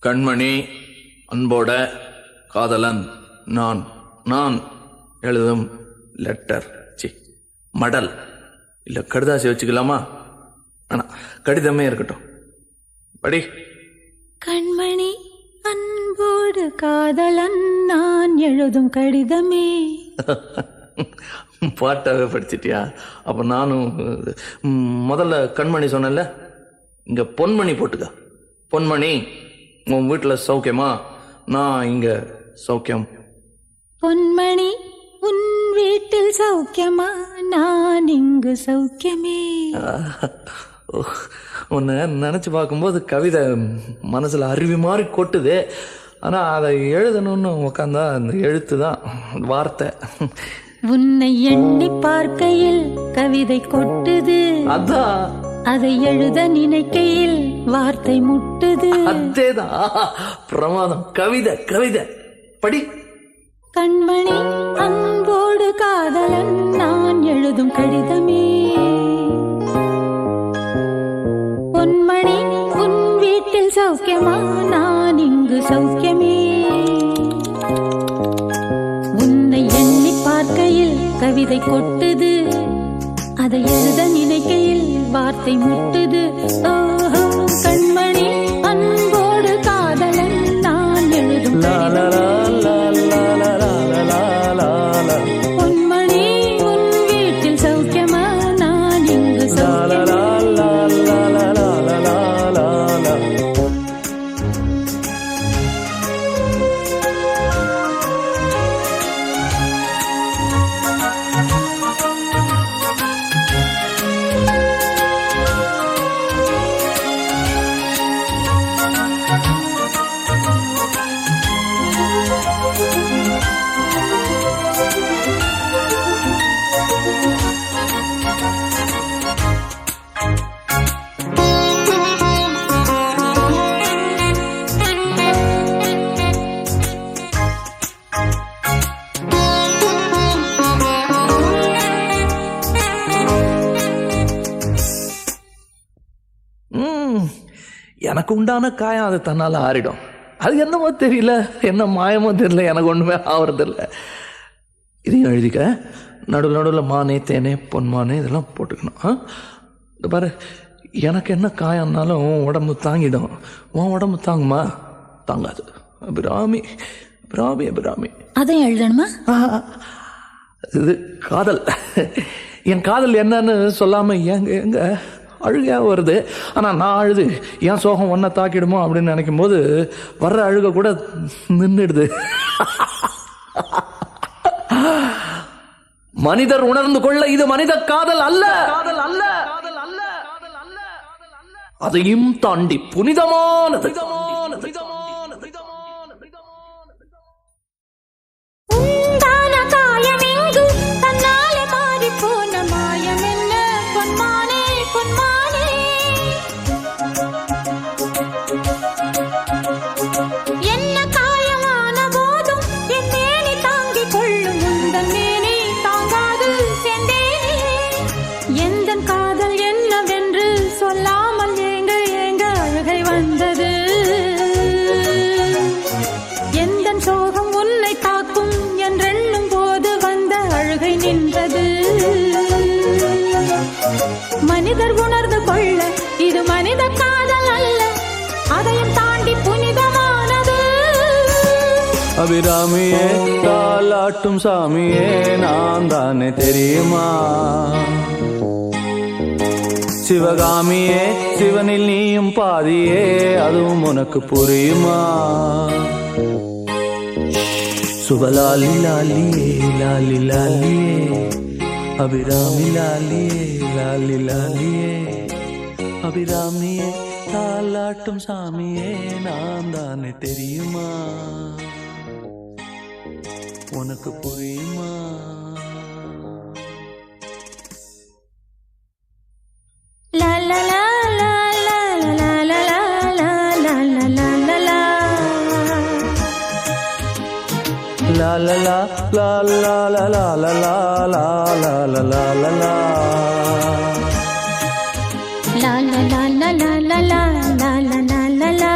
கண்மணி அன்போட காதலன் நான் நான் எழுதும் லெட்டர் மடல் இல்ல கடுதாசி வச்சுக்கலாமா? ஆனா கடிதமே இருக்கட்டும். படி. கண்மணி அன்போடு காதலன் நான் எழுதும் கடிதமே. பாட்டாவே படிச்சிட்டியா? அப்ப நானும் முதல்ல கண்மணி சொன்னல, இங்க பொன்மணி போட்டுக்க. பொன்மணி, உன் வீட்டுல சௌக்கியமா? நான் இங்க சௌக்கியம். பொன்மணி, உன் வீட்டில் சௌக்கியமா? நான் இங்கு சௌக்கியமே. உன்னை நினைச்சு பார்க்கும்போது கவிதை மனசுல அருவி மாதிரி கொட்டுது. ஆனா அதை எழுதணும்னு உக்காந்தா அந்த எழுத்து தான் வார்த்தை. உன்னை எண்ணி பார்க்கையில் கவிதை கொட்டுது, அதான் அதை எழுத நினைக்கையில் வார்த்தை முட்டுது. அதேதான் பிரமாதம். கவிதை கவிதை படி. கண்மணி அன்போடு காதலன் நான் எழுதும் கடிதமே. பொன்மணி, உன் வீட்டில் சௌக்கியமா? நான் இங்கு சௌக்கியமே. உன்னை எண்ணி பார்க்கையில் கவிதை கொட்டுது, அதை எழுத நினைக்கையில் வார்த்தை முட்டுது. ஓஹோ, கண்மணி அன்போடு காதலன் நான் எழுதும் கடிதமே. பொன்மணி, உன் வீட்டில் சௌக்கியமா? நான் இங்கு சௌக்கியமே. எனக்கு உண்டான காயம் அது தன்னால ஆறிடும். அது என்னமோ தெரியல, என்ன மாயமோ தெரியல, எனக்கு ஒண்ணுமே ஆவறதில்ல. இதையும் எழுதிக்க. நடுவில் நடுவில் மானே தேனே பொன்மானே இதெல்லாம் போட்டுக்கணும். இந்த பாரு, எனக்கு என்ன காயம்னாலும் உடம்பு தாங்கிடும். உன் உடம்பு தாங்குமா? தாங்காது. அபிராமி அபிராமி அபிராமி. அதையும் எழுதணுமா? இது காதல். என் காதல் என்னன்னு சொல்லாம எங்க எங்க அழுகையா வருது. ஆனா நான் அழுது என் சோகம் ஒன்ன தாக்கிடுமோ அப்படின்னு நினைக்கும் போது வர்ற அழுக கூட நின்றுடுது. மனிதர் உணர்ந்து கொள்ள இது மனித காதல் அல்ல, காதல் அல்ல, அதையும் தாண்டி புனிதமானது. மனிதர் உணர்ந்து கொள்ள இது மனித காதல் அல்ல, அதையும் தாண்டி புனிதமானது. அபிராமியே, தாலாட்டும் சாமியே, நான் தானே தெரியுமா? சிவகாமியே, சிவனில் நீயும் பாதியே, அதுவும் உனக்கு புரியுமா? சுபலாலி லாலியே லாலி லாலியே, அபிராமி லாலியே லாலி லாலியே, அபிராமியே, தாலாட்டும் சாமியே, நான் தானே தெரியுமா? உனக்கு புரியுமா? லா லா லா லா லா லா லா லா லா லா லா லா லா. La la la la la la la la la la la la la la la. La la la la la la la la la la la la.